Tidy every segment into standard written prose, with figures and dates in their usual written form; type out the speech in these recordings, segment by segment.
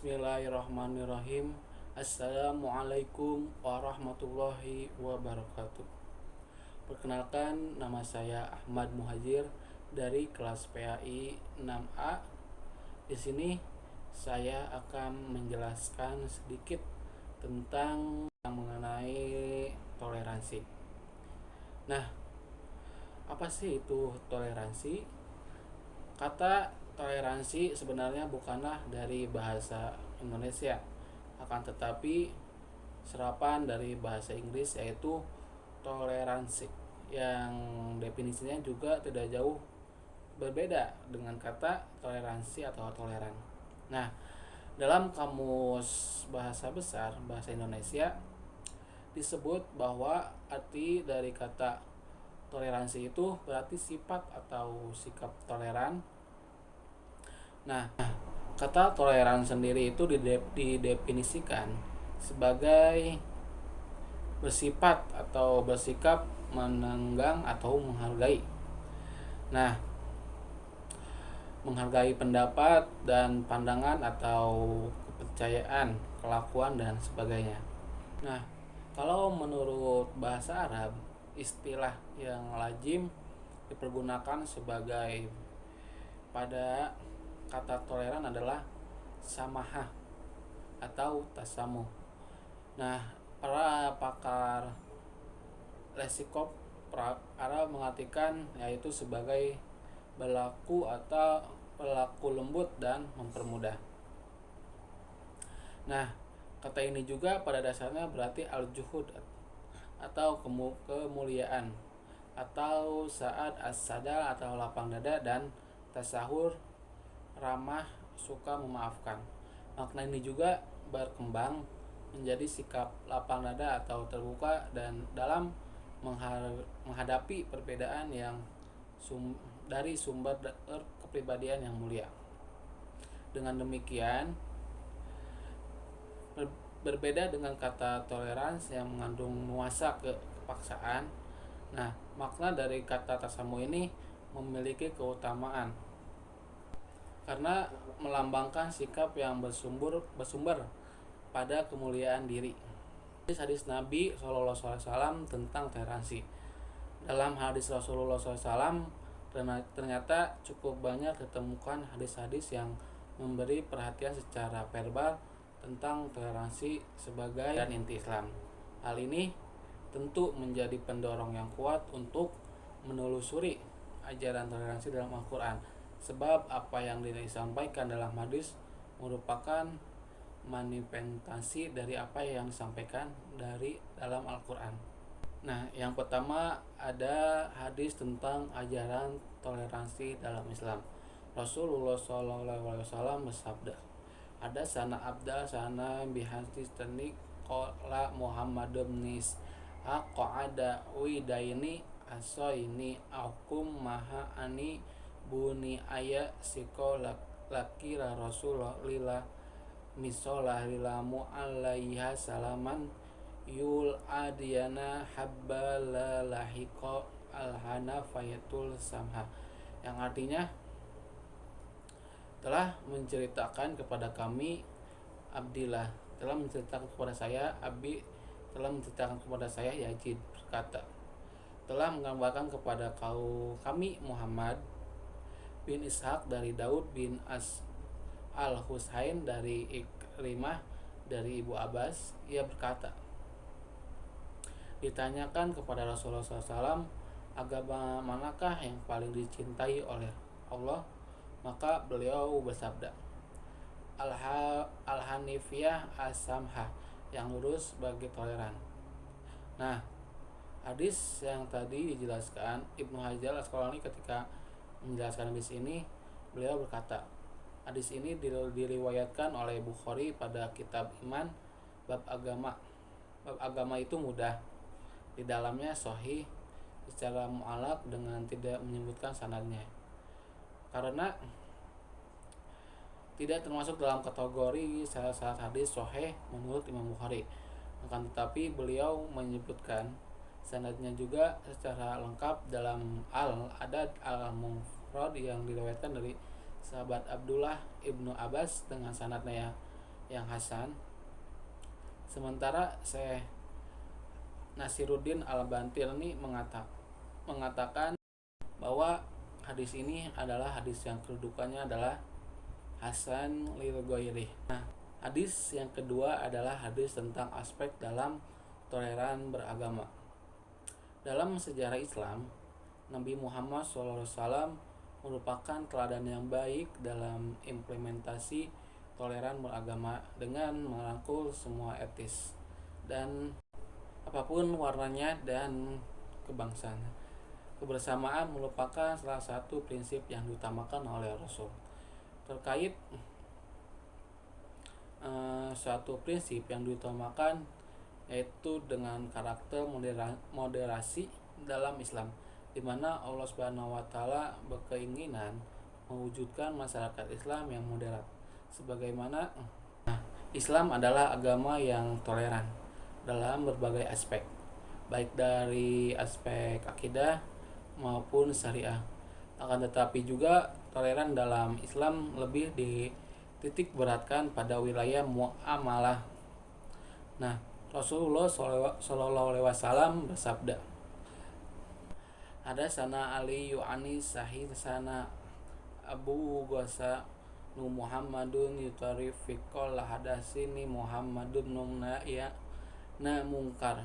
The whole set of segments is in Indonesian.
Bismillahirrahmanirrahim. Assalamualaikum warahmatullahi wabarakatuh. Perkenalkan, nama saya Ahmad Muhajir dari kelas PAI 6A. Di sini saya akan menjelaskan sedikit tentang mengenai toleransi. Nah, apa sih itu toleransi? Kata toleransi sebenarnya bukanlah dari bahasa Indonesia, akan tetapi serapan dari bahasa Inggris, yaitu toleransi, yang definisinya juga tidak jauh berbeda dengan kata toleransi atau toleran. Nah, dalam kamus bahasa besar bahasa Indonesia disebut bahwa arti dari kata toleransi itu berarti sifat atau sikap toleran. Nah, kata toleran sendiri itu didefinisikan sebagai bersifat atau bersikap menenggang atau menghargai. Nah, menghargai pendapat dan pandangan atau kepercayaan, kelakuan dan sebagainya. Nah, kalau menurut bahasa Arab, istilah yang lazim dipergunakan sebagai pada kata toleran adalah samahah atau tasamuh. Nah, para pakar lesikop Arab mengartikan yaitu sebagai berlaku atau berlaku lembut dan mempermudah. Nah, kata ini juga pada dasarnya berarti al-juhud atau kemuliaan, atau saat as-sada atau lapang dada, dan tasahur ramah, suka memaafkan. Makna ini juga berkembang menjadi sikap lapang dada atau terbuka dan dalam menghadapi perbedaan yang dari sumber kepribadian yang mulia. Dengan demikian, berbeda dengan kata toleransi yang mengandung nuansa kepaksaan. Nah, makna dari kata tasamu ini memiliki keutamaan karena melambangkan sikap yang bersumber pada kemuliaan diri. Hadis Nabi SAW tentang toleransi. Dalam hadis Rasulullah SAW ternyata cukup banyak ditemukan hadis-hadis yang memberi perhatian secara verbal tentang toleransi sebagai dan inti Islam. Hal ini tentu menjadi pendorong yang kuat untuk menelusuri ajaran toleransi dalam Al-Quran, sebab apa yang disampaikan dalam hadis merupakan manifestasi dari apa yang disampaikan dari dalam Al-Quran. Nah, yang pertama ada hadis tentang ajaran toleransi dalam Islam. Rasulullah SAW bersabda, ada sana abda sana bihadis tenik qala Muhammad bin qa'ada widaini asoini akum maha ani buni aya siko laki rasulullah lila misolah lilamu alaiha salaman yul adiyana habbala lahiko alhana fayatul samha, yang artinya telah menceritakan kepada kami Abdillah, telah menceritakan kepada saya Abi, telah menceritakan kepada saya Yazid berkata, telah menggambarkan kepada kami Muhammad bin Ishaq dari Daud bin Al-Husain dari Ikrimah dari Ibu Abbas. Ia berkata, ditanyakan kepada Rasulullah SAW, agama manakah yang paling dicintai oleh Allah? Maka beliau bersabda, Al-Hanifiyah as-Samhah, yang lurus bagi toleran. Nah, hadis yang tadi dijelaskan Ibnu Hajar Al-Asqalani ketika menjelaskan hadis ini, beliau berkata, hadis ini diriwayatkan oleh Bukhari pada kitab Iman bab agama. Bab agama itu mudah. Di dalamnya sahih secara mu'alaq dengan tidak menyebutkan sanadnya, karena tidak termasuk dalam kategori salah hadis sahih menurut Imam Bukhari. Akan tetapi beliau menyebutkan sanadnya juga secara lengkap dalam Al-Adad Al-Mufrad yang diriwayatkan dari sahabat Abdullah ibnu Abbas dengan sanadnya yang hasan. Sementara Syekh Nasiruddin Al-Bantir ini mengatakan bahwa hadis ini adalah hadis yang kedudukannya adalah hasan lil ghairi. Nah, hadis yang kedua adalah hadis tentang aspek dalam toleran beragama. Dalam sejarah Islam, Nabi Muhammad SAW merupakan teladan yang baik dalam implementasi toleran beragama dengan merangkul semua etis dan apapun warnanya dan kebangsaan. Kebersamaan merupakan salah satu prinsip yang diutamakan oleh Rasul. Terkait suatu prinsip yang diutamakan yaitu dengan karakter moderasi dalam Islam, di mana Allah Subhanahu wa taala berkeinginan mewujudkan masyarakat Islam yang moderat. Sebagaimana Islam adalah agama yang toleran dalam berbagai aspek, baik dari aspek akidah maupun syariah. Akan tetapi juga toleran dalam Islam lebih dititik beratkan pada wilayah muamalah. Nah, Rasulullah SAW bersabda, ada sana Ali yu'ani sahih sana Abu Ghasa nu Muhammadun yutarifiqol hadasini Muhammadun numna ya na mungkar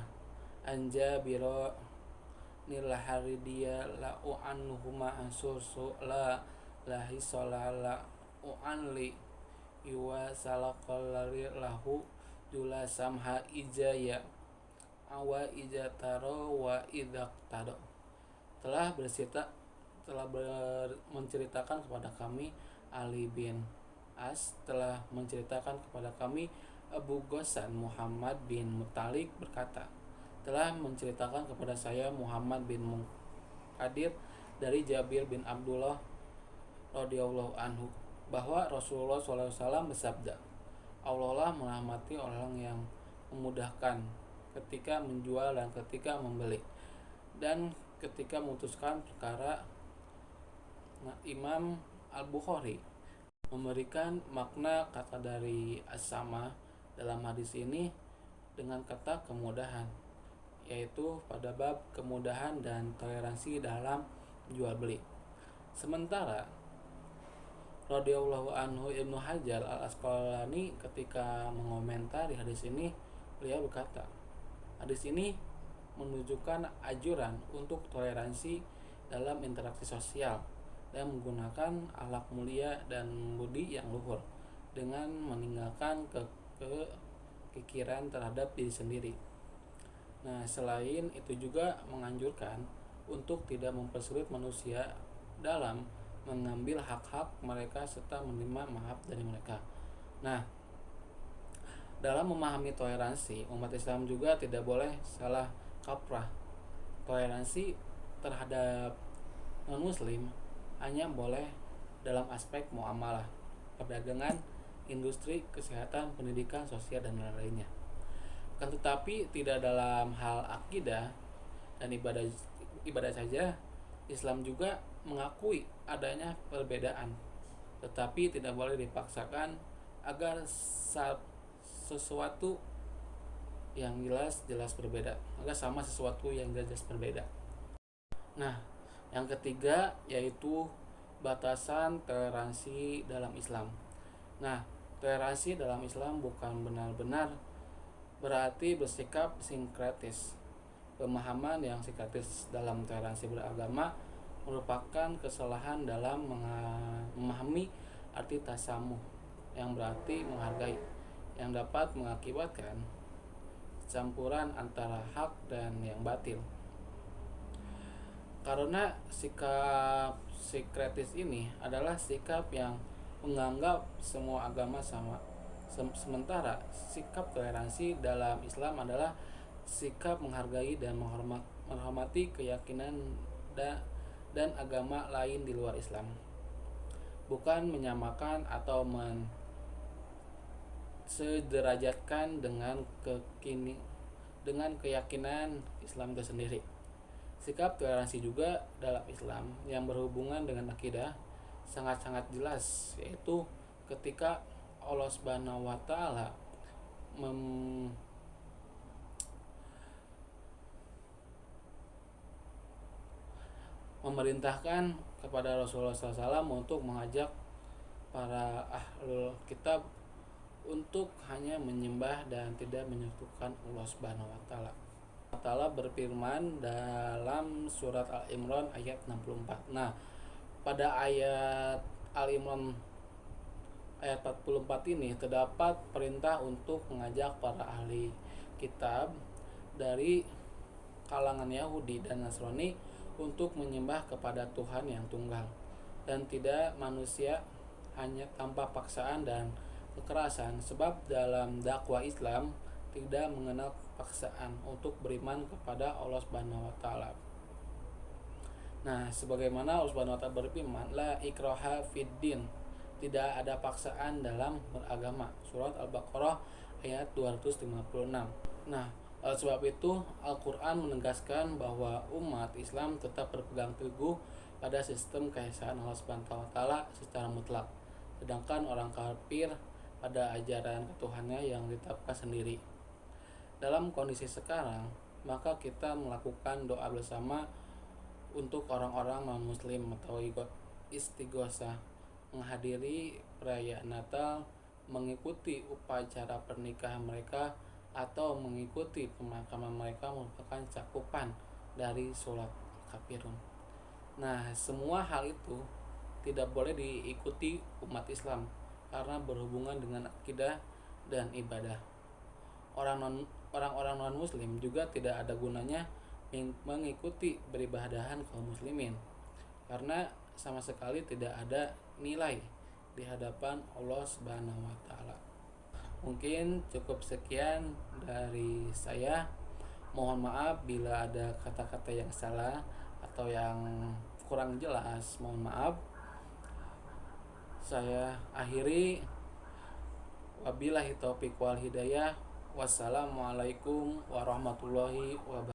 anja biro nilaharidia la u'anhuma ansusu la lahi solala u'anli yuwa salakolari lahu jula samha ijaya awa ijataro wa idaktado telah menceritakan kepada kami Ali bin As, telah menceritakan kepada kami Abu Ghassan Muhammad bin Muttalib berkata, telah menceritakan kepada saya Muhammad bin Munkadir dari Jabir bin Abdullah radhiyallahu anhu bahwa Rasulullah SAW bersabda, Allah lah merahmati orang yang memudahkan ketika menjual dan ketika membeli dan ketika memutuskan perkara. Nah, Imam Al-Bukhari memberikan makna kata dari as-sama dalam hadis ini dengan kata kemudahan, yaitu pada bab kemudahan dan toleransi dalam jual beli. Sementara radhiyallahu anhu Ibnu Hajar Al-Asqalani ketika mengomentari hadis ini, beliau berkata, hadis ini menunjukkan anjuran untuk toleransi dalam interaksi sosial dan menggunakan akhlak mulia dan budi yang luhur dengan meninggalkan kekikiran terhadap diri sendiri. Nah, selain itu juga menganjurkan untuk tidak mempersulit manusia dalam mengambil hak-hak mereka serta menerima maaf dari mereka. Nah, dalam memahami toleransi, umat Islam juga tidak boleh salah kaprah. Toleransi terhadap non-muslim hanya boleh dalam aspek muamalah, perdagangan, industri, kesehatan, pendidikan, sosial, dan lain-lainnya. Kan tetapi tidak dalam hal akidah dan ibadah saja. Islam juga mengakui adanya perbedaan, tetapi tidak boleh dipaksakan agar sesuatu yang jelas berbeda, agar sama sesuatu yang jelas berbeda. Nah, yang ketiga yaitu batasan toleransi dalam Islam. Nah, toleransi dalam Islam bukan benar-benar berarti bersikap sinkretis. Pemahaman yang sinkretis dalam toleransi beragama merupakan kesalahan dalam memahami arti tasamuh yang berarti menghargai, yang dapat mengakibatkan campuran antara hak dan yang batil. Karena sikap sinkretis ini adalah sikap yang menganggap semua agama sama. Sementara sikap toleransi dalam Islam adalah sikap menghargai dan menghormati keyakinan dan agama lain di luar Islam. Bukan menyamakan atau sederajatkan dengan keyakinan Islam itu sendiri. Sikap toleransi juga dalam Islam yang berhubungan dengan akidah sangat-sangat jelas, yaitu ketika Allah Subhanahu wa taala memerintahkan kepada Rasulullah SAW untuk mengajak para ahlul kitab untuk hanya menyembah dan tidak menyekutukan Allah Subhanahu wa taala. Allah Ta'ala berfirman dalam surat Al-Imran ayat 64. Nah, pada ayat Al-Imran ayat 44 ini terdapat perintah untuk mengajak para ahli kitab dari kalangan Yahudi dan Nasrani untuk menyembah kepada Tuhan yang tunggal dan tidak manusia, hanya tanpa paksaan dan kekerasan, sebab dalam dakwah Islam tidak mengenal paksaan untuk beriman kepada Allah Subhanahu wa taala. Nah, sebagaimana Allah Subhanahu wa taala berfirman, la ikraha fid din, tidak ada paksaan dalam beragama. Surat Al-Baqarah ayat 256. Nah, oleh sebab itu Al-Quran menegaskan bahwa umat Islam tetap berpegang teguh pada sistem keesaan Allah Subhanahu wa taala secara mutlak, sedangkan orang kafir pada ajaran ketuhanannya yang ditetapkan sendiri. Dalam kondisi sekarang, maka kita melakukan doa bersama untuk orang-orang non-muslim atau istighosah, menghadiri perayaan Natal, mengikuti upacara pernikahan mereka, atau mengikuti pemakaman mereka merupakan cakupan dari sholat kafirun. Nah, semua hal itu tidak boleh diikuti umat Islam karena berhubungan dengan akidah dan ibadah. Orang-orang non-muslim juga tidak ada gunanya mengikuti beribadahan kaum muslimin karena sama sekali tidak ada nilai di hadapan Allah Subhanahu wa taala. Mungkin cukup sekian dari saya. Mohon maaf bila ada kata-kata yang salah atau yang kurang jelas. Mohon maaf. Saya akhiri. Wabillahi taufiq wal hidayah. Wassalamualaikum warahmatullahi wabarakatuh.